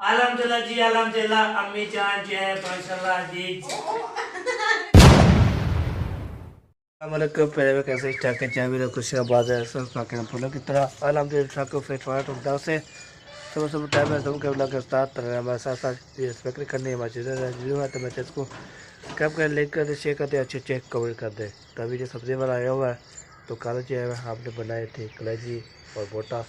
अल्हम्दुलिल्लाह जी, अल्हम्दुलिल्लाह। अम्मी जान जो है माशाल्लाह जी। पहले में कैसे स्टार्ट के चाय भी कुछ बात है सब पाके फूलों की तरह अल्हम्दुलिल्लाह को फिट फाट उठा से सुबह सुबह टाइम है तुम के ब्लॉग स्टार्ट कर रहे हैं हमारे साथ साथ ये स्पेक्ट करनी है हमारी जो है तो मैं इसको कब कर लेकर शेयर करते अच्छे चेक कवर कर दे। तो अभी जो सब्ज़ी वाला आया हुआ है तो कल जो है आपने बनाए थे कलेजी और बोटा,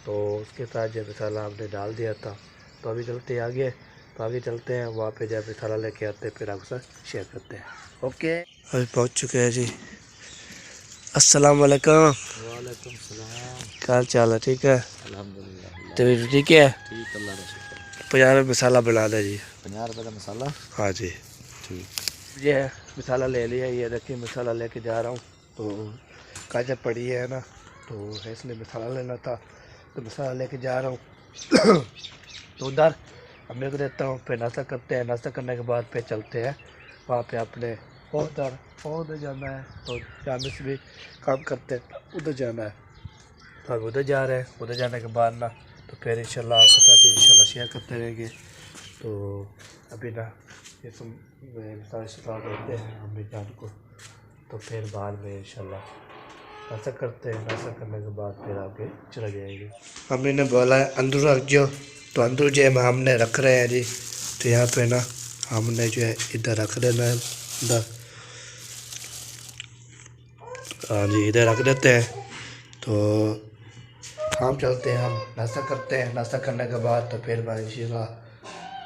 तो उसके साथ जो मसाला आपने डाल दिया था। तो अभी चलते हैं आगे, तो आगे चलते हैं वहाँ पे जब मसाला लेके आते हैं फिर आपके साथ शेयर करते हैं। ओके अभी पहुँच चुके हैं जी। अस्सलाम वालेकुम। वालेकुम सलाम। क्या हाल चाल है? ठीक है अल्हम्दुलिल्लाह। तो ठीक है। ठीक अल्लाह का शुक्र। 50 रुपये मसाला बना दे जी। 50 रुपये का मसाला। हाँ जी ठीक। ये मसाला ले लिया, ये देखिए मसाला लेके जा रहा हूँ। तो काजर पड़ी है ना, तो इसलिए मसाला लेना था तो मसाला लेके जा रहा हूँ। तो उधर अम्मी को देता हूँ, फिर नाश्ता करते हैं। नाश्ता करने के बाद फिर चलते हैं वहाँ पे अपने उधर जाना है। तो जामे से भी काम करते हैं, उधर जाना है। तो अब उधर जा रहे हैं, उधर जाने के बाद ना तो फिर इंशाल्लाह आपके साथ इंशाल्लाह शेयर करते रहेंगे। तो अभी ना ये तुम स्टार्ट होते हैं अम्मी जान को, तो फिर बाद में इंशाल्लाह ऐसा करते हैं। ऐसा करने के बाद फिर आगे चले जाएंगे। अम्मी ने बोला है अंदर रख जो, तो अंदर जो है हमने रख रहे हैं जी। तो यहाँ पे ना हमने जो है इधर रख देना है, इधर। हाँ जी इधर रख देते हैं। तो हम चलते हैं, हम नाश्ता करते हैं। नाश्ता करने के बाद तो फिर इंशाल्लाह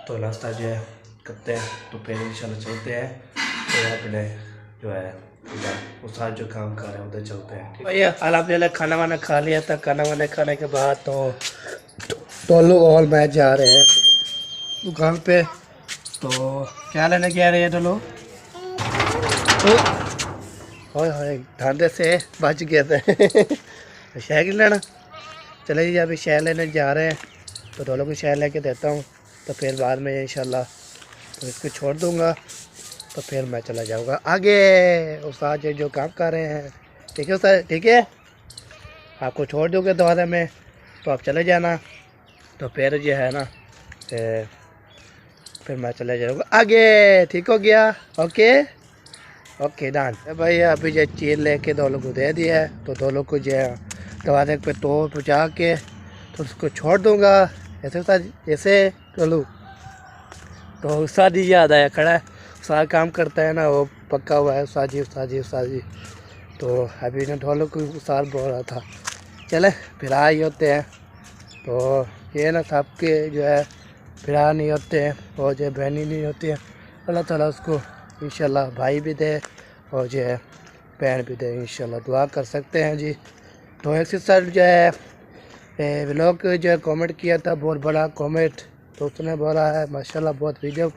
तो नाश्ता जो है करते हैं, तो फिर इंशाल्लाह चलते हैं। तो अपने जो है उधर उस साथ जो काम कर रहे हैं उधर चलते हैं। भैया अल्हम्दुलिल्लाह खाना वाना खा लिया था। खाना वाना खाने के बाद तो लोग और मैच जा रहे हैं दुकान पे। तो क्या लेने क्या रहे हैं तो लोग धंधे से बच गए थे। शहर लेना चले जी, अभी शहर लेने जा रहे हैं। तो दोनों को शहर लेके देता हूँ, तो फिर बाद में इंशाल्लाह तो इसको छोड़ दूँगा। तो फिर मैं चला जाऊँगा आगे उस्ताद जो काम कर रहे हैं। ठीक है उस्ताद, ठीक है। आपको छोड़ दोगे दोबारा में, तो आप चले जाना। तो फिर जो है ना फिर मैं चले जाऊँगा आगे। ठीक हो गया? Okay okay done. भाई अभी जो चीर लेके दोनों को दे दिया है, तो दोनों को जो है दरवाजे पे तो पहुँचा के तो उसको छोड़ दूँगा। ऐसे चलो। तो उस्ताद जी याद आया खड़ा है, सारा काम करता है ना, वो पक्का हुआ है उस्ताद जी उस्ताद जी उस्ताद जी। तो अभी ना ढोलों को उस्ताद बोल रहा था चले फिरा ही होते हैं। तो ये ना सबके जो है फिरा नहीं होते हैं और जो बहनी नहीं होती है। अल्लाह ताला उसको इंशाल्लाह भाई भी दे और जो है बहन भी दे, इंशाल्लाह दुआ कर सकते हैं जी। तो एक सिस्टर जो है व्लॉग जो है कमेंट किया था, बहुत बड़ा कमेंट। तो उसने बोला है माशाल्लाह बहुत वीडियो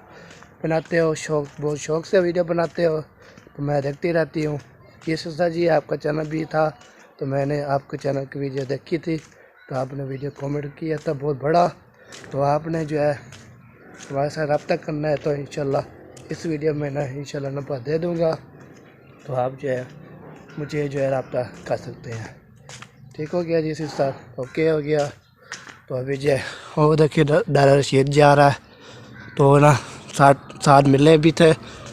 बनाते हो, बहुत शौक़ से वीडियो बनाते हो। तो मैं देखती रहती हूँ। ये सिस्टर जी आपका चैनल भी था, तो मैंने आपके चैनल की वीडियो देखी थी। तो आपने वीडियो कमेंट किया था बहुत बड़ा। तो आपने जो है हमारे साथ रब्ता करना है, तो इंशाल्लाह इस वीडियो में ना इंशाल्लाह नंबर दे दूँगा। तो आप जो है मुझे जो है रब्ता कर सकते हैं। ठीक हो गया जी सिस्टर? ओके हो गया। तो अभी जो है वो देखिए दादा रशीद जा रहा है। तो ना साथ मिले भी थे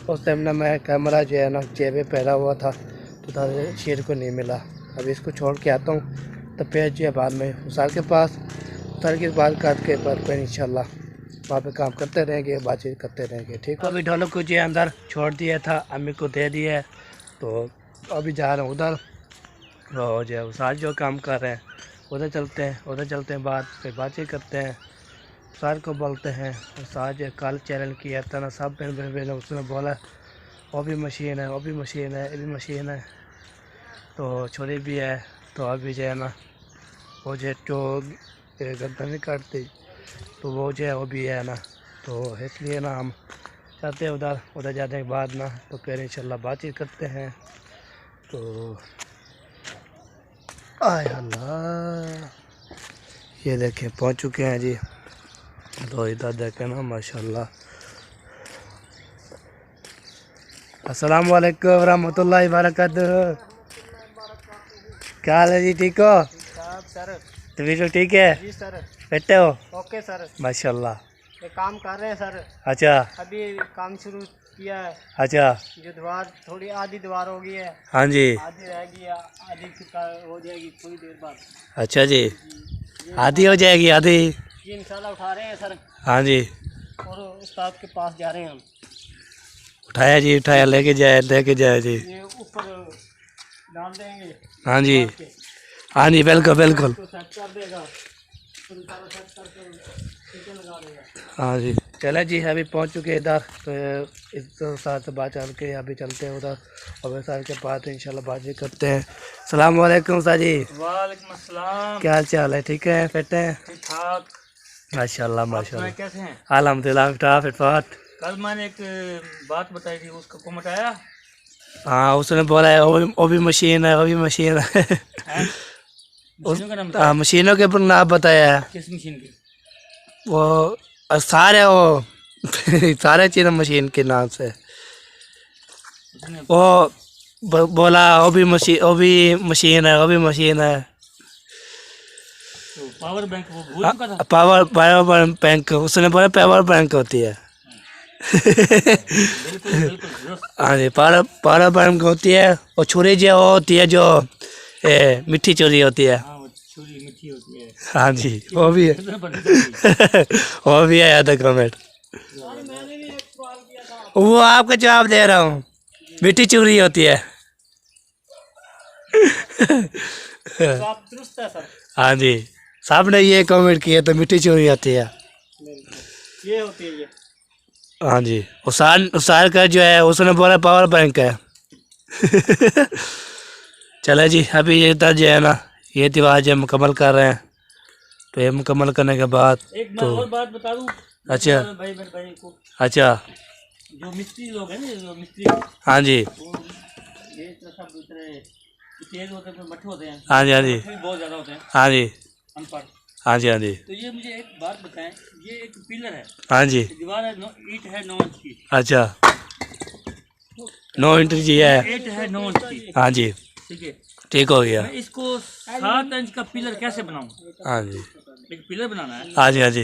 उस टाइम ना। मैं कैमरा जो है ना जेब में पहना हुआ था, तो दादा रशीद को नहीं मिला। अभी इसको छोड़ के आता हूँ, तो फिर जो है बाद में उसार के पास उसार की बात काट के बाद फिर इंशाल्लाह वहाँ पे काम करते रहेंगे, बातचीत करते रहेंगे। ठीक है। अभी ढोलक को जो अंदर छोड़ दिया था, अम्मी को दे दिया है। तो अभी जा रहा हूँ उधर, और जो है उसार जो काम कर रहे हैं उधर चलते हैं बाद फिर बातचीत करते हैं। उसार को बोलते हैं उसार जो कल चैनल किया था ना, सब बहन उसने बोला वो भी मशीन है, वो भी मशीन है, ये भी मशीन है। तो छोरी भी है। तो अभी जो है ना वो जो गर्दन नहीं काटती, तो वो जो है वो भी है ना। तो इसलिए ना हम चाहते हैं उधर जाने के बाद ना तो फिर इंशाल्लाह बातचीत करते हैं। तो आय अल्लाह, ये देखें पहुंच चुके हैं जी। तो इधर देखें ना माशाल्लाह। अस्सलाम वालेकुम रहमतुल्लाहि बरकातुहू। क्या हाल है जी? ठीक हो? सर तबीयत ठीक है? जी सर। बैठे हो? Okay sir. माशाल्लाह। ये काम कर रहे हैं सर। अच्छा अभी काम शुरू किया है। अच्छा। जो दीवार थोड़ी आधी दीवार हो गई है, हाँ जी। आधी रह गई है, आधी हो जाएगी थोड़ी देर बाद। अच्छा जी, आधी हो जाएगी आधी। ये इंशाल्लाह उठा रहे हैं सर, हाँ जी, और उस्ताद के पास जा रहे हैं हम। उठाया जी, उठाया, लेके जाए जी। ये ऊपर डाल देंगे। हाँ जी, हाँ जी, बिल्कुल बिल्कुल। तो सेट कर देगा, फिर सारा सेट करके नीचे लगा देगा। हाँ जी, चले जी, अभी पहुंच चुके हैं इधर। तो इस साथ से बात चल के अभी चलते हैं उधर, और सर के पास इंशाल्लाह बातचीत करते हैं। सलाम वालेकुम सर जी। वालेकुम अस्सलाम। क्या हाल चाल है? ठीक है, फिट है? ठीक ठाक। माशाल्लाह माशाल्लाह, कैसे हैं? अल्हम्दुलिल्लाह फिट फाट। कल मैंने एक बात बताई थी, उसका कमेंट आया? हाँ, उसने बोला है वो भी मशीन है, वो भी मशीन है। हैं? मशीनों का नाम बताया? हाँ, मशीनों के ऊपर नाम बताया है किस मशीन की? वो, सारे वो सारे चीज़ मशीन के नाम से। उसने वो बोला वो भी मशीन है, वो भी मशीन है। तो पावर बैंक वो भूल चुका था। पावर बैंक, उसने बोला पावर बैंक होती है। बिल्कुल बिल्कुल दुरुस्त। हाँ जी, पावर बैंक होती है। और छुरी जो होती है, जो मिट्टी छुरी होती है। हाँ, वो छुरी मिट्टी होती है। हाँ जी, वो भी है। कितने बड़ी होती वो भी आया था कमेंट। वो आपका जवाब दे रहा हूँ, मिट्टी चूरी होती है। है। तो आप दुरुस्त है सर। हाँ जी, साहब ने ये कमेंट किया तो मिट्टी चोरी होती है। ये होती है ये। हाँ जी, उसार का जो है उसने बोला पावर बैंक है। चले जी, अभी ये इधर जो है ना, ये दीवार जो मुकम्मल कर रहे हैं। तो ये मुकम्मल करने के बाद एक मैं तो और बात बता दूं। अच्छा भाई मेरे भाई को, अच्छा, जो मिस्त्री लोग हैं ना, जो मिस्त्री, हाँ जी, वो ये सब दूसरे तेज होते हैं, मट्ठे होते हैं। हाँ जी, हाँ जी, मट्ठे भी बहुत ज्यादा होते हैं, हाँ जी, अनपढ़। हाँ जी, हाँ जी, तो ये मुझे एक बात बताएं, ये एक पिलर है, हाँ जी, दीवार है, ईंट है 9 इंच की। अच्छा, 9 इंच जी है। ईंट है 9 इंच की, हाँ जी, ठीक है। ठीक हो गया। मैं इसको 7 इंच का पिलर कैसे बनाऊं? हाँ जी, एक पिलर बनाना है। हाँ जी, हाँ जी,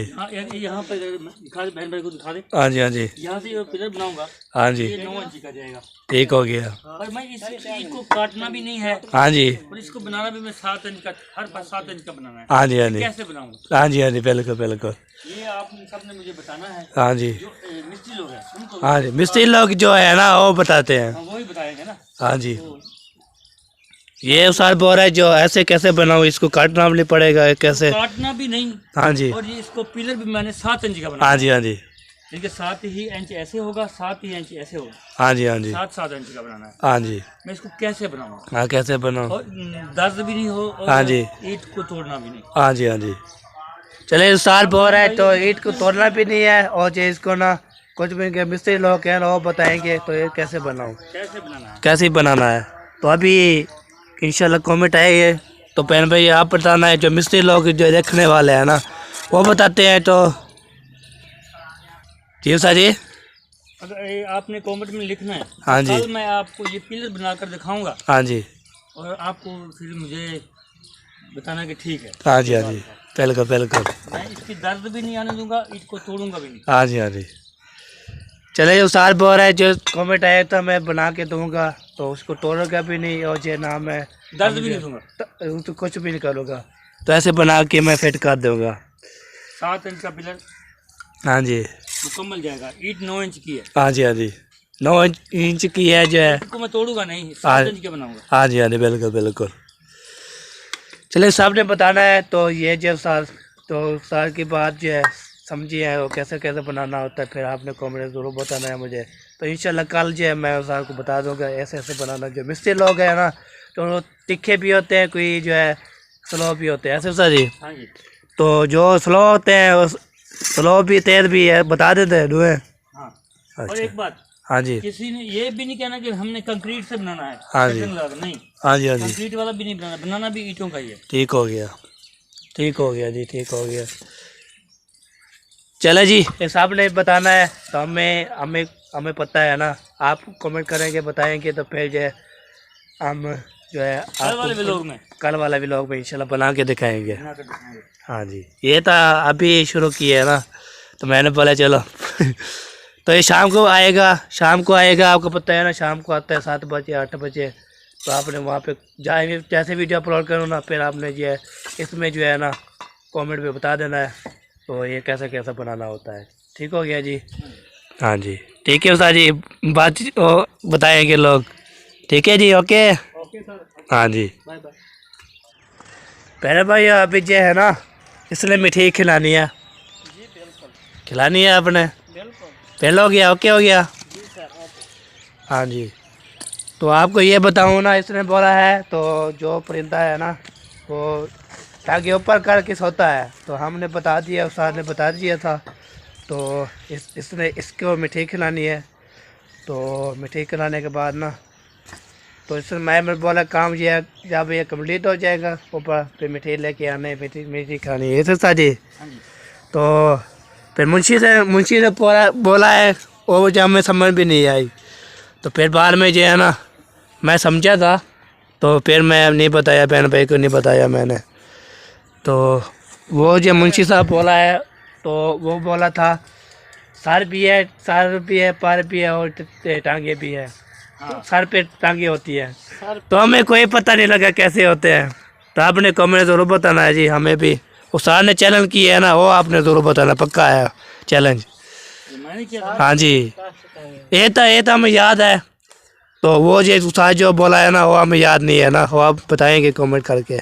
यहाँ पे दिखा दे, बहन भाई को दिखा दे। हाँ जी, हाँ जी, यहाँ से ये पिलर बनाऊंगा, हाँ जी, ये 9 इंच का जाएगा। ठीक हो गया। पर मैं इसको काटना भी नहीं है, हाँ जी, और इसको बनाना भी मैं 7 इंच का, हर पास 7 इंच का बनाना है। हाँ जी, हाँ जी, कैसे बनाऊंगा? हाँ जी, हाँ जी, बिल्कुल बिल्कुल। ये आप सबने मुझे बताना है। हाँ जी, जो मिस्त्री लोग हैं उनको, हाँ जी, मिस्त्री लोग जो है ना वो बताते हैं। हाँ, वही बताएंगे ना। हाँ जी, तो ये उसार बोल रहा है जो ऐसे कैसे बनाऊं, इसको काटना भी नहीं पड़ेगा कैसे? काटना भी नहीं, हाँ जी, और ये इसको पिलर भी मैंने 7 इंच का बनाया। हाँ जी, हाँ जी, ठीक है, 7 ही इंच ऐसे होगा, 7 ही इंच ऐसे होगा, हाँ जी, हाँ जी, 7 इंच का बनाना है। हाँ जी, मैं इसको कैसे बनाऊंगा, हाँ कैसे बनाऊं? और दर्द भी नहीं हो, और हाँ जी, ईंट को तोड़ना भी नहीं। हाँ जी, हाँ जी। चले उसार बोल रहा है तो ईंट को तोड़ना भी नहीं है, और जो इसको ना कुछ भी के मिस्त्री लोग हैं वो बताएंगे तो ये कैसे बनाऊं, कैसे बनाना है? कैसे बनाना है। तो अभी इंशाल्लाह कमेंट आएगी, तो पहन भाई आप बताना है, जो मिस्त्री लोग जो देखने वाले हैं ना वो बताते हैं। तो जी सर जी, अगर ये आपने कमेंट में लिखना है, हाँ जी, कल मैं आपको ये पिलर बनाकर दिखाऊंगा, हाँ जी, और आपको फिर मुझे बताना कि ठीक है। हाँ जी, हाँ जी, बिल्कुल बिल्कुल। मैं इसकी दर्द भी नहीं आने दूंगा, इसको तोड़ूंगा भी नहीं। हाँ जी, हाँ जी। चले उसार बोल रहा है जो कमेंट आया तो मैं बना के दूंगा, तो उसको तोड़ूंगा भी नहीं, और जो ना मैं दर्द भी नहीं दूंगा, तो कुछ भी नहीं करूँगा, तो ऐसे बना के मैं फिट कर दूंगा। 7 इंच का पिलर हाँ जी, मुकम्मल जाएगा। ईंट 9 इंच की है, हाँ जी, हाँ जी, 9 इंच की है जो है। इसको मैं तोड़ूंगा नहीं, 7 हाँ। इंच का बनाऊंगा। हाँ जी, हाँ जी, बिल्कुल बिल्कुल। चलिए साहब ने बताना है, तो ये जो सार, तो सार की बात जो है समझी है, वो कैसे कैसे बनाना होता है, फिर आपने कमेंट ज़रूर बताना है मुझे। तो इंशाल्लाह कल जो है मैं सार को बता दूंगा ऐसे ऐसे बनाना। जो मिस्त्री लोग हैं ना, तो वो तीखे भी होते हैं, कोई जो है स्लो भी होते हैं, ऐसे सर जी। हाँ जी, तो जो स्लो होते हैं वो स्लो भी तेज भी है, बता देते हैं दुए। हाँ। और अच्छा, एक बात, हाँ जी, किसी ने ये भी नहीं कहना कि हमने कंक्रीट से बनाना है, हाँ जी, कटिंग लगा, नहीं, हाँ जी, हाँ जी, कंक्रीट वाला भी नहीं बनाना, बनाना भी ईंटों का ही है। ठीक हो गया, ठीक हो गया जी, ठीक हो गया। चले जी, हिसाब ने बताना है तो हमें हमें हमें पता है ना, आप कमेंट करेंगे बताएंगे तो फिर जो है हम जो है कल वाले व्लॉग में कल वाला व्लॉग में इंशाल्लाह बना के दिखाएंगे। बना कर दिखाएंगे। हाँ जी, ये तो अभी शुरू किए है ना, तो मैंने बोला चलो तो ये शाम को आएगा आपको पता है ना, शाम को आता है 7 बजे 8 बजे। तो आपने वहाँ पे जाएंगे, जैसे वीडियो अपलोड करो ना, फिर आपने जो है इसमें जो है ना कमेंट में बता देना है तो ये कैसा कैसा बनाना होता है। ठीक हो गया जी? हाँ जी ठीक है उस्ताद जी, बात बताएंगे लोग। ठीक है जी, ओके सर, हाँ जी। Bye bye. पहले भाई अभी जो है ना इसलिए मिठाई खिलानी है, जी बिल्कुल खिलानी है आपने। बिल्कुल। पहले हो गया, ओके हो गया। जी सर, ओके। हाँ जी, तो आपको ये बताऊँ ना, इसने बोला है तो जो परिंदा है ना वो ताकि ऊपर करके सोता है, तो हमने बता दिया, उस्ताद ने बता दिया था। तो इसने इसको मिठाई खिलानी है। तो मिठाई खिलाने के बाद ना तो इसने मैं बोला काम ये है, जब ये कंप्लीट हो जाएगा ऊपर फिर मिठाई लेके आने, मिठाई खानी है सर जी। हाँ जी। तो फिर मुंशी ने बोला है, वो जब हमें समझ भी नहीं आई। तो फिर बाद में जो है ना मैं समझा था, तो फिर मैं नहीं बताया, बहन भाई को नहीं बताया मैंने। तो वो जो मुंशी साहब बोला है, तो वो बोला था सर भी है पर भी है और टांगे भी है। तो सर पे टांगे होती है, तो हमें कोई पता नहीं लगा कैसे होते हैं। तो आपने कमेंट ज़रूर बताना है जी, हमें भी उस्ताद ने चैलेंज किया है ना, वो आपने ज़रूर बताना, पक्का है चैलेंज। मैंने किया हाँ जी, ये तो हमें याद है। तो वो जो उस्ताद जो बोला है ना वो हमें याद नहीं है ना, वो आप बताएंगे कमेंट करके।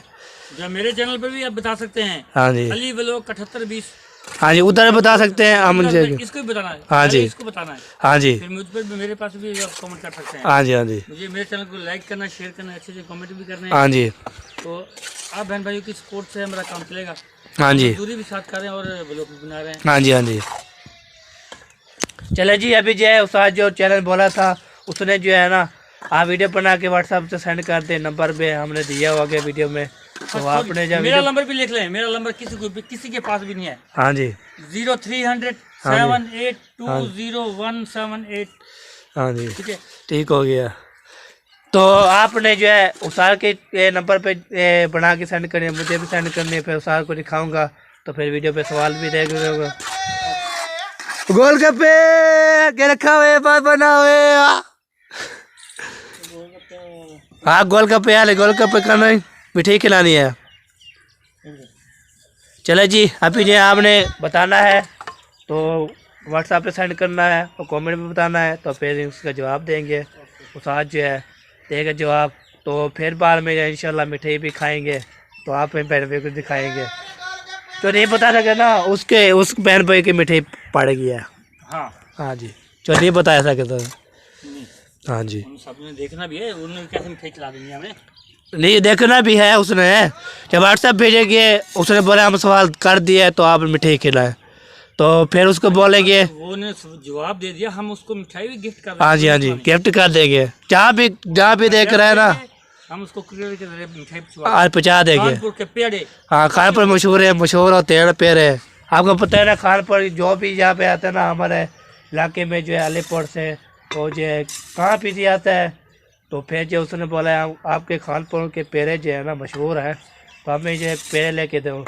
जो मेरे चैनल पर भी आप बता सकते हैं, हाँ जी, अली व्लॉग 7820। हाँ जी, उधर बता सकते हैं हम। इसको भी बताना है। हाँ जी, इसको बताना है। हाँ जी, फिर मुझ पर भी, मेरे पास भी आप कमेंट कर सकते हैं। हाँ जी, हाँ जी, मुझे मेरे चैनल को लाइक करना, शेयर करना, अच्छे से कमेंट भी करना है। हाँ जी, तो आप बहन भाइयों की सपोर्ट से हमारा काम चलेगा। हाँ जी, दूरी भी साथ कर रहे हैं और व्लॉग भी बना रहे हैं। हाँ जी, हाँ जी। चले जी, अभी जो है उस्ताद जो चैनल बोला था उसने जो है ना आप वीडियो बना के व्हाट्सएप से सेंड कर दे, नंबर पे हमने दिया हुआ गया वीडियो में। तो आपने जब मेरा नंबर भी लिख लें, मेरा नंबर किसी के पास भी नहीं है। हाँ जी, 0300 7820178। हाँ जी, ठीक है, ठीक हो गया। तो आपने जो है उस्ताद के नंबर पे बना के सेंड करनी है, मुझे भी सेंड करनी है, फिर उस्ताद को दिखाऊंगा तो फिर वीडियो पे सवाल भी रहेगा। गोलगप्पे के रखा हुए बात बना हुए। हाँ गोलगप्पे यार, गोलगप्पे खाना है, मिठाई खिलानी है। चलो जी, अभी जो आपने बताना है तो व्हाट्सएप पे सेंड करना है और कमेंट में बताना है, तो फिर उसका जवाब देंगे। उस्ताद जो है देगा जवाब, तो फिर बाद में इंशाल्लाह मिठाई भी खाएंगे। तो आप बहन भाई को दिखाएंगे, तो नहीं बता सके ना उस बहन भाई की मिठाई पड़ गई है। हाँ हाँ जी, जो नहीं बता सके तो हाँ जी, उन सब ने देखना भी है, उन्होंने कैसे मिठाई खिला देंगे हमें। नहीं देखना भी है। उसने जब व्हाट्सएप भेजेंगे, उसने बोला हम सवाल कर दिए तो आप मिठाई खिलाएं, तो फिर उसको बोलेंगे। वो ने जवाब दे दिया, हम उसको मिठाई भी गिफ्ट कर। हाँ जी, हाँ जी, गिफ्ट कर देंगे। जहाँ भी देख रहे हैं ना हम उसको कुरियर के जरिए मिठाई आज पहुँचा देंगे। कानपुर के पेड़े। हाँ, खानपुर मशहूर होते हैं पेड़े। आपको पता है ना, खानपुर जो भी यहाँ पे आता है ना हमारे इलाके में जो है अलीपुर से, वो जो है कहाँ पीछे आता है। तो फिर जो उसने बोला है आपके खानपुर के पेड़े जो है ना मशहूर है, तो हमें जो है पेड़े लेके दो।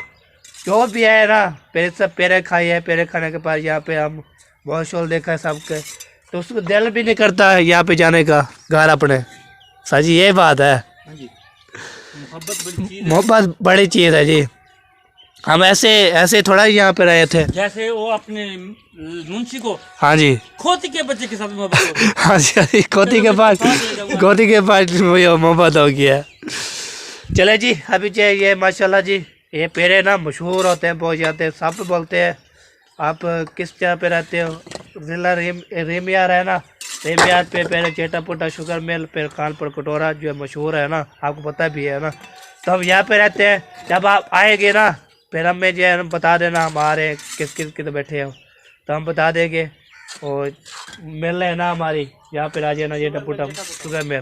जो भी है ना पेड़े, सब पेड़े खाई है। पेड़े खाने के बाद यहाँ पे हम बहुत शोर देखा है सबके, तो उसको दिल भी नहीं करता है यहाँ पे जाने का घर अपने। साजी ये बात है, हाँ जी, मोहब्बत बड़ी चीज़ है जी। हम ऐसे थोड़ा ही यहाँ पे रहे थे। जैसे वो अपने मुंशी को हाँ जी, खोती के बच्चे के साथ मोहब्बत होती है। हाँ जी, हाँ जी, गोदी के पास मोहब्बत हो गया। चले जी, अभी जो ये माशाल्लाह जी ये पेड़े ना मशहूर होते हैं, बहुत जाते हैं, सब बोलते हैं। आप किस जगह पे रहते हो? ज़िला रेमियार है ना, रेमियार पे पहले चेटा पुटा शुगर मिल, फिर कानपुर कटोरा जो मशहूर है ना, आपको पता भी है ना। तो हम यहाँ पे रहते हैं। जब आप आएंगे ना फिर हमें जो है बता देना हमारे किस बैठे हो, तो हम बता देंगे। और मिल है ना हमारी यहाँ पे आ जाना, चेटा पुटा शुगर मिल,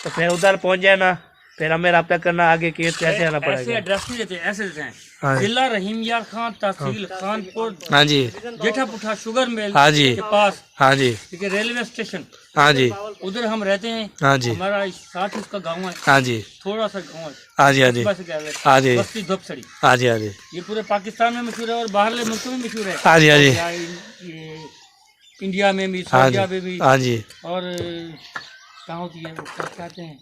तो फिर उधर पहुँच जाना, फिर हमें रब्ता करना आगे कि कैसे आना पड़ेगा। ऐसे एड्रेस नहीं देते, ऐसे देते हैं। हाँ जिला रहीम यार खान, तहसील खानपुर, हाँ जी, जेठा पुठा शुगर मिल हाँ जी, के पास, हाँ जी, ठीक है, रेलवे स्टेशन, हाँ जी, उधर हम रहते हैं। हाँ जी, हमारा 60 उसका गाँव है, हाँ जी, थोड़ा सा गाँव है, हाँ जी, हाँ जी, बस गया है, हाँ जी, बस्ती धोपसड़ी। हाँ जी, हाँ जी, ये पूरे पाकिस्तान में मशहूर है और बाहरले मुल्कों में मशहूर है। हाँ जी, हाँ जी, या ये इंडिया में भी, हाँ सऊदीया जी, में भी, हाँ जी, और कहाँ होती है वो क्या कहते हैं,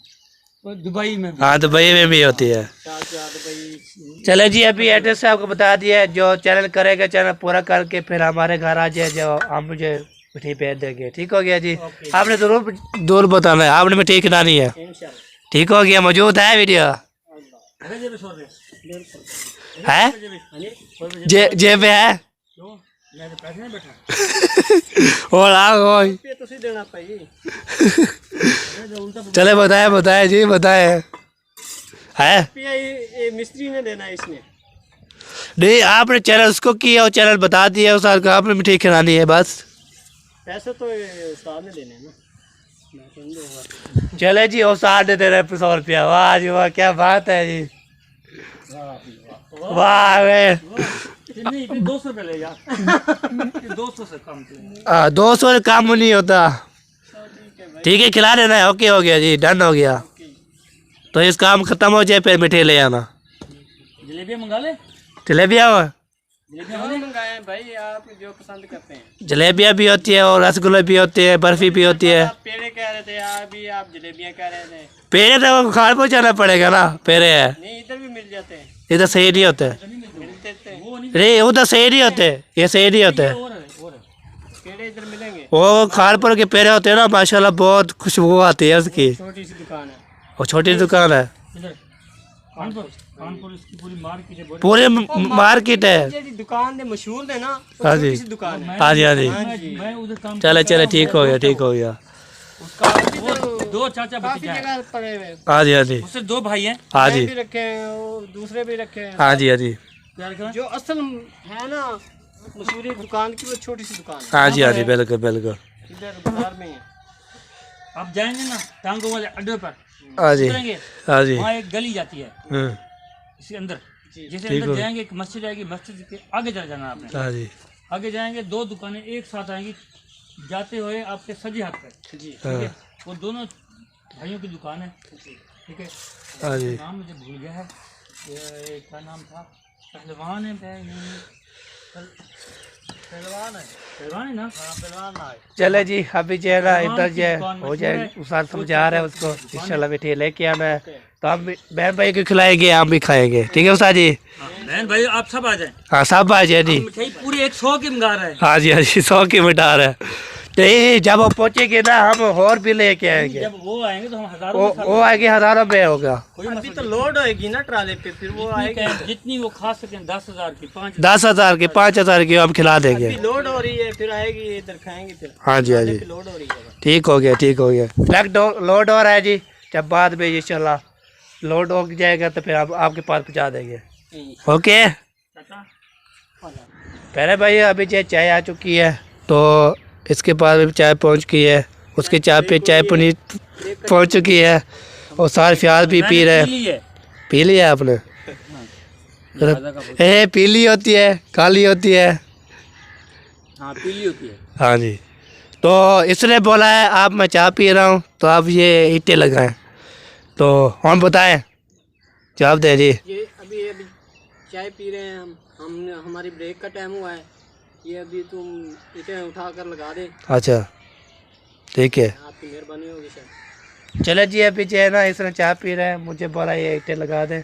तो दुबई में भी। हाँ दुबई में भी होती है। Sharjah, Dubai. चले जी, अभी एड्रेस से आपको बता दिया है, जो चैनल करेगा चैनल पूरा करके फिर हमारे घर आ जाए, जो हम मुझे मिठाई भेज देंगे। ठीक हो गया जी, आपने जरूर दूर बताना है, आपने मिठाई खिलानी है। इंशाल्लाह। ठीक हो गया, मौजूद है वीडियो भेजे भी सो रहे। है, भेजे भी। जेब में है क्यों? मैं तो पैसे नहीं बैठा। और आओ पे तो सी देना पाई। चले बताए बताए जी, बताए है ये मिस्त्री ने देना है इसने। नहीं, आपने चैनल उसको किया और चैनल बता दिया उस साल का, आपने मिठाई खिलानी है बस। पैसे तो उस्ताद ने देने हैं ना, मैं तो नहीं दूंगा। चले जी, और 60 दे रहे 100 रुपया, वाह जी वाह, क्या बात है जी, वाह वे। नहीं, 200 रुपये ले यार। 200 से कम तो। 200 से काम नहीं होता। ठीक है, खिला देना है, ओके हो गया जी, डन हो गया। तो इस काम खत्म हो जाए फिर मिठाई ले आना। जलेबियाँ मंगा ले। जलेबियाँ जलेबियाँ मंगाए हैं भाई, आप जो पसंद करते हैं। जलेबियाँ भी होती है और रसगुल्ले भी होते हैं, बर्फी भी होती है। आप पेड़े कह रहे थे यार, अभी आप जलेबियाँ कह रहे थे। पेड़े तो खाड़ पर जाना पड़ेगा ना, पेड़े है नहीं, इधर भी मिल जाते हैं। इधर सही नहीं होते, मिलते थे वो नहीं। अरे उधर सही नहीं होते, ये सही नहीं होते। और पेड़े इधर मिलेंगे। वो खाड़ पर के पेड़े होते हैं ना, माशाल्लाह बहुत खुशबू आती है उसकी। छोटी सी दुकान है और छोटी दुकान है, इधर कानपुर। कानपुर इसकी पूरी मार्केट है। पूरे मार्केट है। ਜਿਹੜੀ ਦੁਕਾਨ ਦੇ ਮਸ਼ਹੂਰ ਨੇ ਨਾ, ਉਹ हाँ जी, छोटी सी दुकान है। हाँ जी, हाँ जी, मैं उधर काम चले चले, ठीक हो गया, ठीक हो गया। उसका वो दो चाचा भतीजा है। पड़े हुए हाँ जी, हाँ जी, उससे 2 भाई हैं। हाँ मैं जी, भी रखे हैं, वो दूसरे भी रखे हैं। हाँ जी, हाँ जी, जो असल है ना मशहूरी दुकान की, वो छोटी सी दुकान है। हाँ जी, हाँ जी, बिल्कुल बिल्कुल। इधर बाजार में है। आप जाएंगे ना टांगों वाले अड्डे पर, हाँ जी, उतरेंगे, हाँ जी, वहाँ एक गली जाती है इसके अंदर। जैसे ठीक अंदर हो। जाएंगे, एक मस्जिद आएगी, मस्जिद के आगे चले जाना आपने। हाँ जी, आगे जाएंगे, 2 दुकानें एक साथ आएंगी, जाते हुए आपके सजी हाथ पे जी, ठीक है। वो दोनों भाइयों की दुकान है, ठीक है। हाँ जी, नाम मुझे भूल गया है, ये क्या नाम था, पहलवान है, पहलवान है ना, हाँ पहलवान है। चले जी, अभी जो है ना इधर जो है हो जाए, उसार समझा रहे हैं उसको, इंशाल्लाह मिठाई लेके आना है, तो हम बहन भाई को खिलाएंगे, हम भी खाएंगे। ठीक है उस्ताद जी, बहन भाई आप सब आ जाएं। हाँ सब आ जाए जी। मिठाई पूरी 100 की मंगा रहे हैं। हाँ जी, हाँ जी, 100 की मिठा रहा है। तो ये जब वो पहुंचेंगे ना, हम और भी लेके आएंगे। जब वो आएंगे तो हम हजारों वो आएंगे, हजारों में होगा। अभी तो लोड होएगी ना ट्राले पे, फिर वो आएगी जितनी वो खा सकें। 10,000 की, 5 10,000 की, 5,000 की हम खिला देंगे। लोड हो रही है, फिर आएगी, इधर खाएंगे फिर। हाँ जी, हाँ जी, लोड हो रही है। ठीक हो गया, ठीक हो गया। लोड हो रहा है जी, जब बाद में इंशाल्लाह लोड हो जाएगा तो फिर आपके पास पहुँचा देंगे। ओके पहले भाई, अभी चाय आ चुकी है, तो इसके बाद भी चाय पहुंच गई है, उसके चाय पे चाय पनीर पहुंच चुकी है, और सारे प्याज भी पी रहे हैं। पी लिया आपने? ए पीली होती है, काली होती है। हाँ पीली होती है। हाँ जी, तो इसने बोला है आप मैं चाय पी रहा हूँ, तो आप ये ईंटें लगाएं, तो हम बताएं, जवाब दें जी। ये अभी चाय पी रहे हैं हम हमारी ब्रेक का टाइम हुआ है, ये अभी तुम ईंटें उठा कर लगा दे। अच्छा ठीक है, आपकी मेहरबानी होगी सर। चले जी, अभी जो है ना इसने चाय पी रहे हैं, मुझे बोला ये ईंटें लगा दें,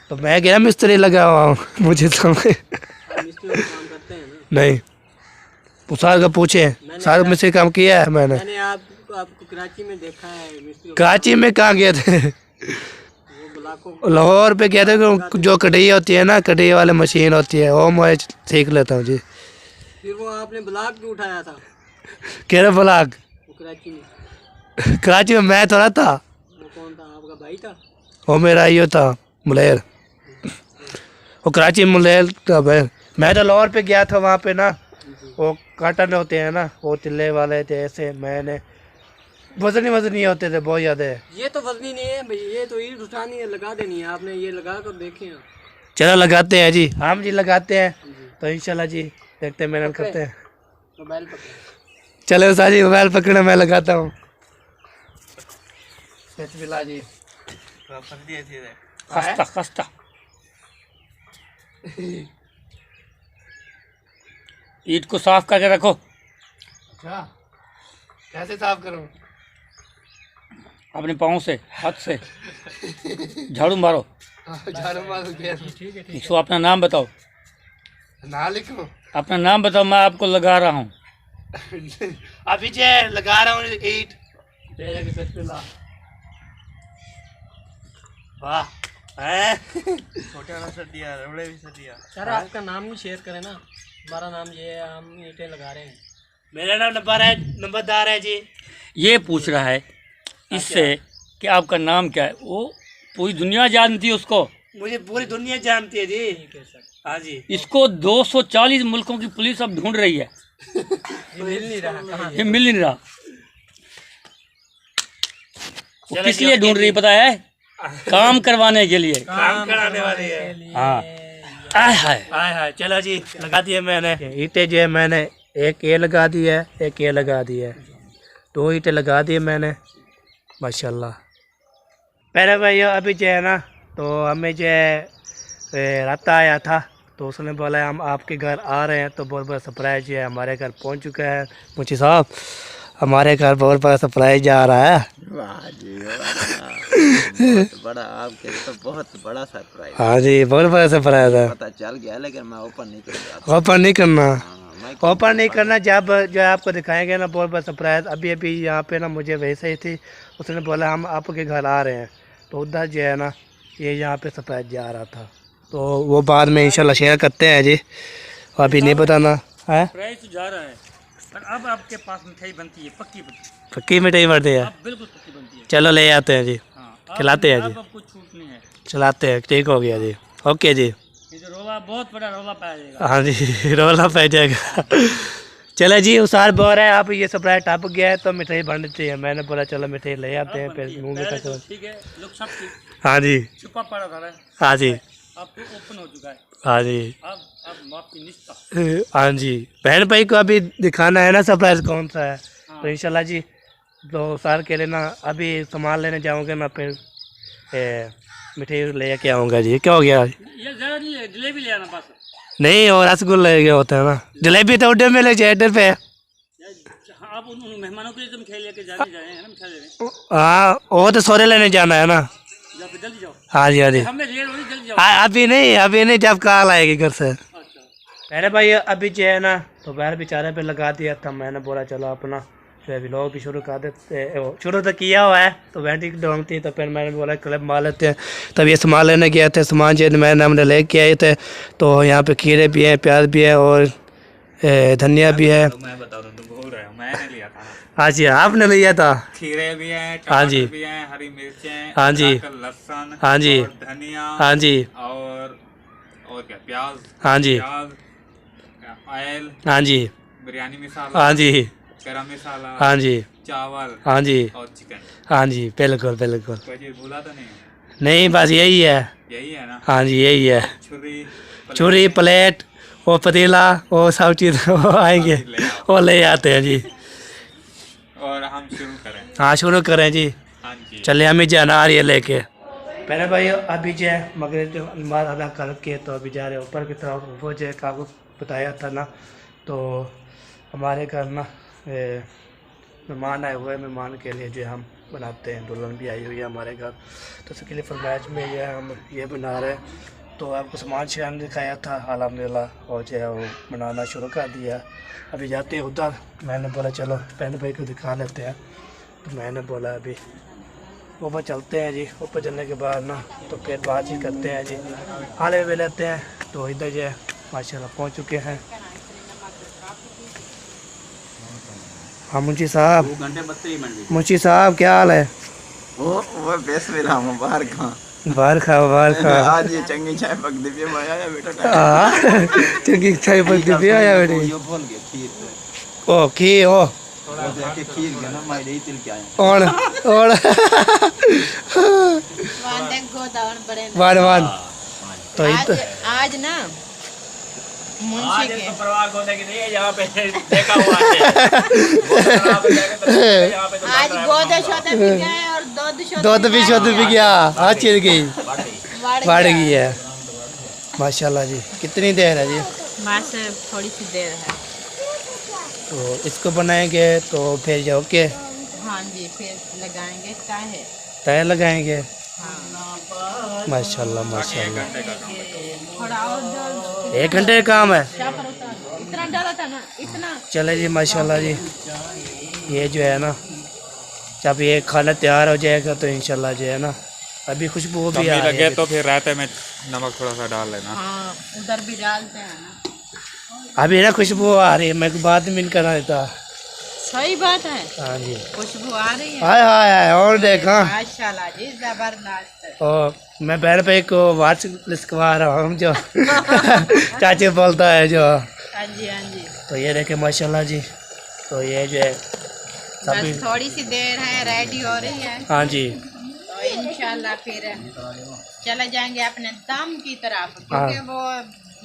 तो मैं गया मिस्त्री लगा हुआ हूँ। मुझे समझ मिस्त्री काम करते हैं ना? नहीं, सार का पूछे, सार मिस्त्री काम किया है मैंने आपको कराची में देखा है मिस्त्री। कराची में कहाँ गए थे? लाहौर पे गया था, जो कढ़ाई होती है ना, कढ़ाई वाली मशीन होती है, वो मैं सीख लेता हूँ जी। फिर वो आपने ब्लॉक भी उठाया था? कह रहे ब्लॉक कराची में? कराची में मैं थोड़ा था। वो कौन था? आपका भाई था? वो मेरा यो था मुलेर, वो कराची में मुलेर था भाई। मैं तो लाहौर पे गया था, वहाँ पे ना वो काटन होते हैं ना, वो तिल्ले वाले थे ऐसे, मैंने वजनी होते थे बहुत ज़्यादा। ये तो वजनी नहीं है भाई, ये तो ईंट उठानी है, लगा देनी है आपने, ये लगा कर देखे हैं। चलो लगाते हैं जी, हम जी लगाते हैं। तो इंशाल्लाह जी देखते हैं, मेहनत करते हैं। मोबाइल पकड़। चलो उस्ताद जी मोबाइल पकड़ना, मैं लगाता हूँ। बिस्मिल्लाह जी। खस्ता खस्ता ईट को साफ करके रखो। अच्छा कैसे साफ करूँ? अपने पाँव से, हाथ से झाड़ू मारो। झाड़ू मारो। इसको अपना नाम बताओ। ना लिखो। अपना नाम बताओ, मैं आपको लगा रहा हूँ। अभी जे लगा रहा हूँ ईट। वाह छोटे वाला सर दिया, रोड़े भी सर दिया। सर आपका नाम भी शेयर करें ना, हमारा नाम ये है, हम ईंटें लगा रहे हैं। मेरा नाम नंबरदार है जी। ये पूछ रहा है इससे कि आपका नाम क्या है। वो पूरी दुनिया जानती है उसको। मुझे पूरी दुनिया जानती है जी। ठीक है सर। हाँ जी। इसको 240 मुल्कों की पुलिस अब ढूंढ रही है। ये मिल नहीं रहा, कहाँ ये मिल नहीं रहा। वो चलो किस जी, लिए ओके ढूंढ रही जी। पता है? काम करवाने के लिए। काम कराने वाली है। हाँ आय हाय। हाय हाय। चलो जी लगा दिए मैंने ईंटें जो है, मैंने एक ये लगा दी है, एक ये लगा दी है, 2 ईंटें लगा दी है मैंने माशाल्लाह। पहले भाई अभी जो है ना, तो हमें जो है राता आया था, तो उसने बोला हम आपके घर आ रहे हैं। तो बहुत बड़ा सरप्राइज जो है हमारे घर पहुंच चुका है। मुंशी साहब हमारे घर बहुत बड़ा सरप्राइज जा रहा है। वाह जी बहुत बड़ा, आपके लिए तो बहुत बड़ा सरप्राइज। हाँ जी बहुत बड़ा सरप्राइज है। पता चल गया लेकिन मैं ओपन नहीं करूँगा। ओपन नहीं करना, मैं ओपन नहीं करना। जब जो है आपको दिखाएंगे ना बहुत बड़ा सरप्राइज। अभी अभी यहाँ पे ना मुझे वैसे ही थी, उसने बोला हम आपके घर आ रहे हैं, तो उधर जो है ना ये यहाँ पे सरप्राइज जा रहा था। तो वो बाद में इंशाल्लाह शेयर करते हैं जी, अभी नहीं बताना है। प्राइस तो जा रहा है, पर अब आपके पास मिठाई बनती है, पक्की पक्की मिठाई बढ़ती है। अब बिल्कुल पक्की बनती है। चलो ले आते हैं जी, हाँ, खिलाते हैं जी। अब कुछ छूट नहीं है। चलाते हैं, ठीक हो गया जी। ओके जी। ये जो रोला, बहुत बड़ा रोला पाया जाएगा। हाँ जी रोला पै जाएगा। चले जी उसार बोल रहे हैं आप ये सरप्राइज टप गया है, तो मिठाई बन रही है। मैंने बोला चलो मिठाई ले आते हैं, फिर मुँह में पहले तक। तो ठीक है, लोग सब हाँ जी। छुपा पड़ा था ना, हाँ जी। अब तो ओपन हो चुका है। हाँ जी। अब माफी निश्चित। हाँ जी। बहन भाई को अभी दिखाना है ना सरप्राइज कौन सा है। तो इंशाल्लाह जी तो सार के लिए ना अभी सामान लेने जाऊँगे ना, फिर मिठाई ले के आऊँगा जी। क्या हो गया? ये जरा नहीं है, जलेबी ले आना बस। नहीं और रसगुल्ला ले गया होता है ना, जलेबी तो उधर में ले जाए इधर पे। हाँ, आप उन मेहमानों के लिए तो मिठाई लेके जाने जा रहे हैं ना, मिठाई लेने। हाँ वो तो सोरे लेने जाना है ना। जा फिर जल्दी जाओ। हाँ जी हाँ जी। हमें लेट हो रही, जल्दी जाओ। हाँ अभी नहीं, जब कॉल आएगी घर से। अच्छा। मैंने भाई अभी जो है ना तो बैर बेचारे पे लगा दिया था। मैंने बोला चलो अपना जो है व्लॉग भी शुरू कर देते, शुरू तो किया हुआ है, तो बैटरी डॉन्ग थी, तो फिर मैंने बोला क्लिप मार लेते हैं। तब ये सामान लेने गया थे, सामान जो मैंने हमने लेके आए थे। तो यहाँ पे खीरे भी हैं, प्याज भी है और धनिया भी है। मैं बता दूँ, तुम भूल रहे हो, मैंने लिया था। हाँ जी आपने लिया था। खीरे भी हैं, हाँ जी। टमाटर भी हैं, हरी मिर्चें, हाँ जी। लहसुन, हाँ जी। और धनिया, हाँ जी। और क्या, प्याज, हाँ जी। ऑयल, हाँ जी। बिरयानी मसाला, हाँ जी। गरम मसाला, हाँ जी। चावल, हाँ जी। और चिकन। हाँ जी बिल्कुल बिल्कुल। कोई चीज़ भूला तो नहीं? नहीं बस यही है। यही है ना। हाँ जी यही है। छुरी, प्लेट वो पतीला वो सब चीज़ वो आएंगे, वो ले आते हैं जी। और हम शुरू करें? हाँ शुरू करें जी। हाँ जी। चले हमें जाना आ रही है लेके। पहले भाई अभी जो है मगरिब जो नमाज अदा करके तो अभी जा रहे हैं ऊपर की तरफ। वो जो है आपको बताया था ना, तो हमारे घर ना मेहमान आए हुए हैं। मेहमान के लिए जो है हम बनाते हैं, दुल्हन भी आई हुई है हमारे घर, तो उसके लिए फरमाइश में जो है हम ये बना रहे हैं। तो आपको सामान शान दिखाया था अल्हम्दुलिल्लाह, और जो है वो बनाना शुरू कर दिया। अभी जाते हैं उधर। मैंने बोला चलो पहले भाई को दिखा लेते हैं, तो मैंने बोला अभी ऊपर चलते हैं जी। ऊपर चलने के बाद ना तो फिर बातचीत करते हैं जी, हाल भी लेते हैं। तो इधर जो है माशाल्लाह पहुँच चुके हैं। हाँ मुंशी साहब, 2 घंटे 32 मिनट। मुंशी साहब क्या हाल है? वो बेस में रहा हूँ, बाहर कहाँ। बाहर खाओ बाहर खाओ। आज ये चंगी चाय पक दिव्य में आया बेटा। हाँ चंगी चाय पक भी आया बेटी। यो बोल के खीर से। ओ खी ओ थोड़ा जाके खीर के ना मैं दे तिल के आया। और वन वन तो आज ना मुंशी के परवाह होने की नहीं है, यहाँ पे देखा हुआ है। आज गोदे शोदे भी गए और दूध भी शुद्ध भी गया, हर चीज गई, बढ़ गई है। माशाल्लाह जी। कितनी देर है जी? बस थोड़ी सी देर है। तो इसको बनाएंगे तो फिर जो के हाँ जी, फिर लगाएंगे काहे। तय लगाएंगे। हाँ। माशाल्लाह माशाल्लाह। थोड़ा और डाल। 1 घंटे का काम है। क्या पर होता है? इतना डाला था ना, इतना। चले जी माशाल्लाह जी। ये जो है ना, जब ये खाना तैयार हो जाएगा तो इंशाल्लाह जो है ना, अभी खुशबू भी आ रही है। तो फिर रायते में नमक थोड़ा सा डाल लेना। हाँ, उधर भी डालते हैं ना। अभी ना खुशबू आ रही है, मैं बात भी नहीं करना देता। सही बात है। हाँ जी। खुशबू आ रही है। हाय हाय हाय, और देखा। माशाल्लाह जी, जबरदस्त। और मैं बहन भाई को वाच लिखवा रहा हूँ जो चाची बोलता है जो। हाँ जी, हाँ जी। तो ये देखे माशाल्लाह जी। तो ये जो है सभी, बस थोड़ी सी देर है, रेडी हो रही है। हाँ जी। तो इंशाल्लाह फिर चले जाएंगे अपने दम की तरफ, क्योंकि वो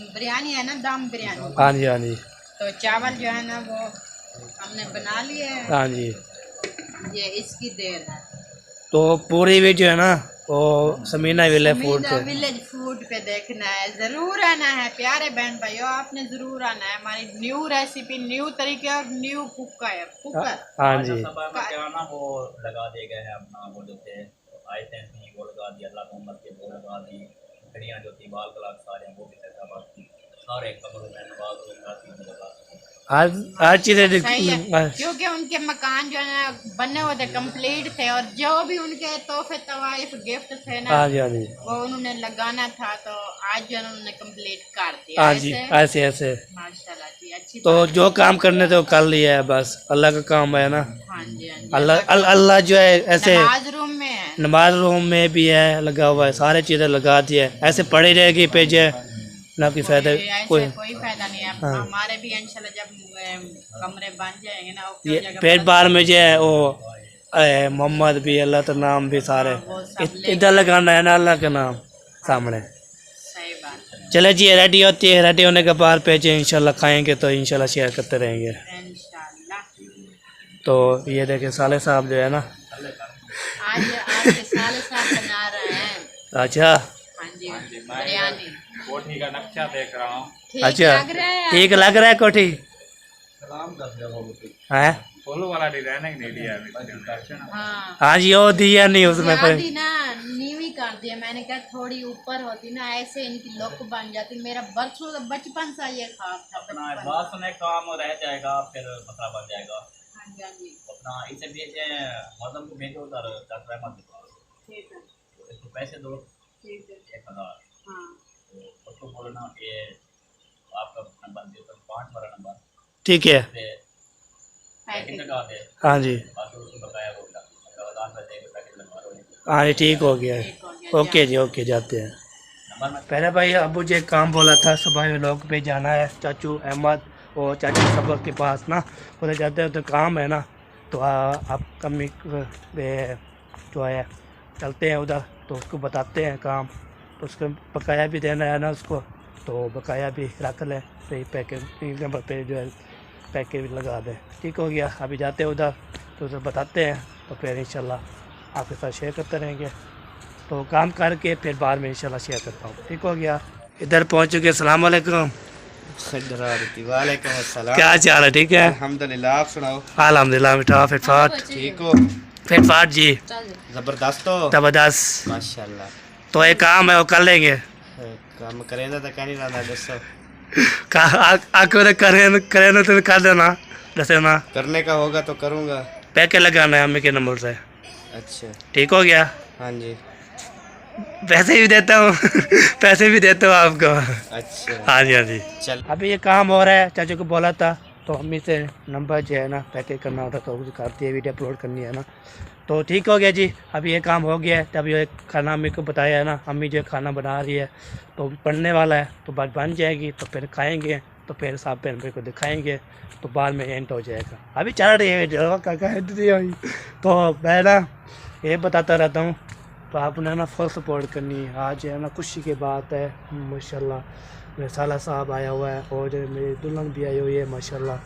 बिरयानी है ना, दम बिरयानी। हाँ जी हाँ जी। तो चावल जो है ना वो हमने बना लिए हैं। हाँ जी। ये इसकी देर है। तो पूरी भी जो है ना वो समीना विलेज फूड पे देखना है, जरूर आना है प्यारे बहन भाइयों, आपने जरूर आना है। हमारी न्यू रेसिपी, न्यू तरीके और न्यू कुकर। हाँ जी। क्या ना वो लगा दिए गए हैं अपना, वो जो थे आए थे वो लगा दिया, अल्लाह मोहम्मद के वो लगा दी, घड़ियाँ जो थी बाल कलाक सारे वो भी लगा दी, सारे कमरों में नवाज लगा दी। आज चीज़ें सही है, क्योंकि उनके मकान जो है ना बने हुए थे, कंप्लीट थे, और जो भी उनके तोहफे तवाइफ गिफ्ट थे ना, हाँ जी हाँ जी। वो उन्होंने लगाना था, तो आज जो है ना उन्होंने कंप्लीट कर दिया। हाँ जी, ऐसे ऐसे। माशाल्लाह जी, अच्छी तो बात जो काम करने थे वो कर लिया है, बस अल्लाह का काम है ना। है। हाँ जी, हाँ जी। अल्लाह जो है ऐसे नमाज रूम में है। नमाज रूम में भी है लगा हुआ है, सारे चीज़ें लगा दी है, ऐसे पड़ी रहेगी पे जो ना कोई फायदा कोई फायदा नहीं है। हमारे भी इंशाल्लाह जब कमरे बन जाएंगे ना, ये पेट बार में जो है वो मोहम्मद भी, अल्लाह का नाम भी सारे इधर लगाना है ना, अल्लाह का नाम सामने। सही बात है। चले जी, रेडी होती है, रेडी होने के बाद पेजे इंशाल्लाह खाएंगे तो इंशाल्लाह शेयर करते रहेंगे। इंशाल्लाह। तो ये देखे साले साहब जो है ना, आज के साले साहब बना रहे हैं। अच्छा। हाँ जी, बिरयानी। कोठी का नक्शा देख रहा हूँ। ठीक अच्छा, लग रहा है। ठीक लग रहा है कोठी है। फूलों वाला डिजाइन ही नहीं लिया अभी। हाँ, हाँ जी, वो दिया नहीं उसमें पर। आधी ना नीवी कर दिया, मैंने कहा थोड़ी ऊपर होती ना, ऐसे इनकी लुक बन जाती। मेरा बचपन सा ये ख्वाब था। अपना बात में काम रह जाएगा, फिर मसला बन जाएगा। हाँ जी, हाँ जी। अपना इसे भेजे मौसम को भेजो उधर डॉक्टर अहमद ठीक है, इसको पैसे दो ठीक है। 1000। हाँ, तो उसको बोलना कि आपका नंबर दे, तो 5 वाला नंबर ठीक है। पैकेट लगा दे। हाँ जी, बाकी उसको बताया होगा 1000 रुपये देकर पैकेट लगवा दो। हाँ जी, ठीक हो गया है। ठीक हो गया। ओके जी, ओके, जाते हैं। नंबर में पहले भाई अबू जी एक काम बोला था, सुबह लोग पे जाना है, चाचू अहमद और चाचू सबक के पास ना, उधर जाते हैं तो काम है ना, तो आप कमी जो है चलते हैं उधर, तो उसको बताते हैं काम, तो उसको बकाया भी देना है ना उसको, तो बकाया भी रख लें, तो पैकेज नंबर पे जो है पैकेज भी लगा दें। ठीक हो गया। अभी जाते हैं उधर, तो उधर बताते हैं, तो फिर इंशाल्लाह आपके साथ शेयर करते रहेंगे। तो काम करके फिर बाद में इंशाल्लाह शेयर करता हूँ। ठीक हो गया। इधर पहुँच चुके। अस्सलाम वालेकुम। वालेकुम अस्सलाम। क्या चाल है? ठीक है, अल्हम्दुलिल्लाह, आप सुनाओ। अल्हम्दुलिल्लाह। मिठा फिटफाट ठीक हो? फिटफाट जी, जबरदस्त हो? जबरदस्त। माशाल्लाह। तो एक काम है वो कर लेंगे। काम करेंगे तो कहनी रहा दसो। आके करे ना तो कर देना, दसे ना। करने का होगा तो करूँगा। पैके लगाना है हमें के नंबर से। अच्छा, ठीक हो गया। हाँ जी। पैसे भी देता हूँ पैसे भी देता हूँ आपको। अच्छा, हाँ जी, हाँ जी। चल। अभी ये काम हो रहा है, चाचू को बोला था, तो मम्मी से नंबर जो है ना पैकेज करना होता, तो कुछ करती है, वीडियो अपलोड करनी है ना, तो ठीक हो गया जी। अभी ये काम हो गया है, तब ये खाना अम्मी को बताया है ना, अम्मी जो खाना बना रही है, तो पढ़ने वाला है, तो बात बन जाएगी, तो फिर खाएंगे, तो फिर साहब बहन भाई को दिखाएंगे, तो बाद में एंड हो जाएगा। अभी चल रही है काका, तो मैं ना ये बताता रहता हूँ तो आपने ना फुल सपोर्ट करनी है। आज है ना खुशी की बात है माशाल्लाह, मेरे साला साहब आया हुआ है और मेरी दुल्हन भी आई हुई है माशाल्लाह।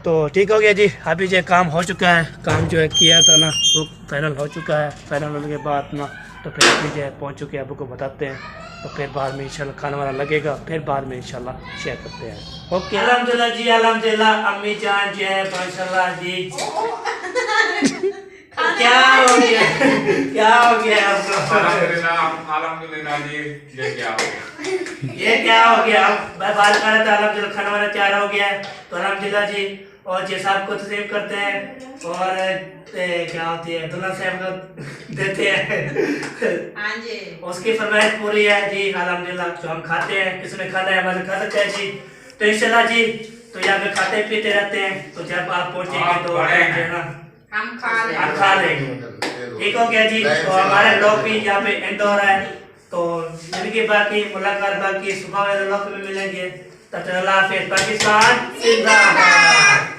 तो ठीक हो गया जी, अभी जो काम हो चुका है, काम जो है किया था ना वो फाइनल हो चुका है। फाइनल होने के बाद ना तो फिर अभी जो है पहुँच चुके हैं, आपको बताते हैं। तो फिर बाद में इंशाल्लाह खाना वाना लगेगा, फिर बाद में इंशाल्लाह शेयर करते हैं। ओके अल्हम्दुलिल्लाह जी, अल्हम्दुलिल्लाह। अम्मी जान जो है माशाल्लाह जी क्या हो गया क्या हो गया आपको? अल्हम्दुलिल्लाह जी, ये क्या हो गया? ये क्या हो गया? मैं बात कर रहा था, अल्हम्दुलिल्लाह खाना वाना तैयार हो गया है। तो अल्हम्दुलिल्लाह जी, और जे साहब को तस्लीम करते हैं और क्या होती है दुल्हन साहब को देते हैं। हाँ जी, उसकी फरमाइश पूरी है जी अल्हम्दुलिल्लाह। जो हम खाते हैं, किसी ने खाना है हमारे खा सकते हैं जी। तो इंशाल्लाह जी, तो यहाँ पे खाते पीते रहते हैं। तो जब आप पहुँचेंगे तो ना हम खा लेंगे। ठीक हो गया जी। तो हमारे ब्लॉग भी यहाँ पे एंड हो रहा है। तो जिनकी बाकी मुलाकात बाकी सुबह वाले ब्लॉग में मिलेंगे। तब तक अल्लाह हाफिज़। पाकिस्तान जिंदाबाद।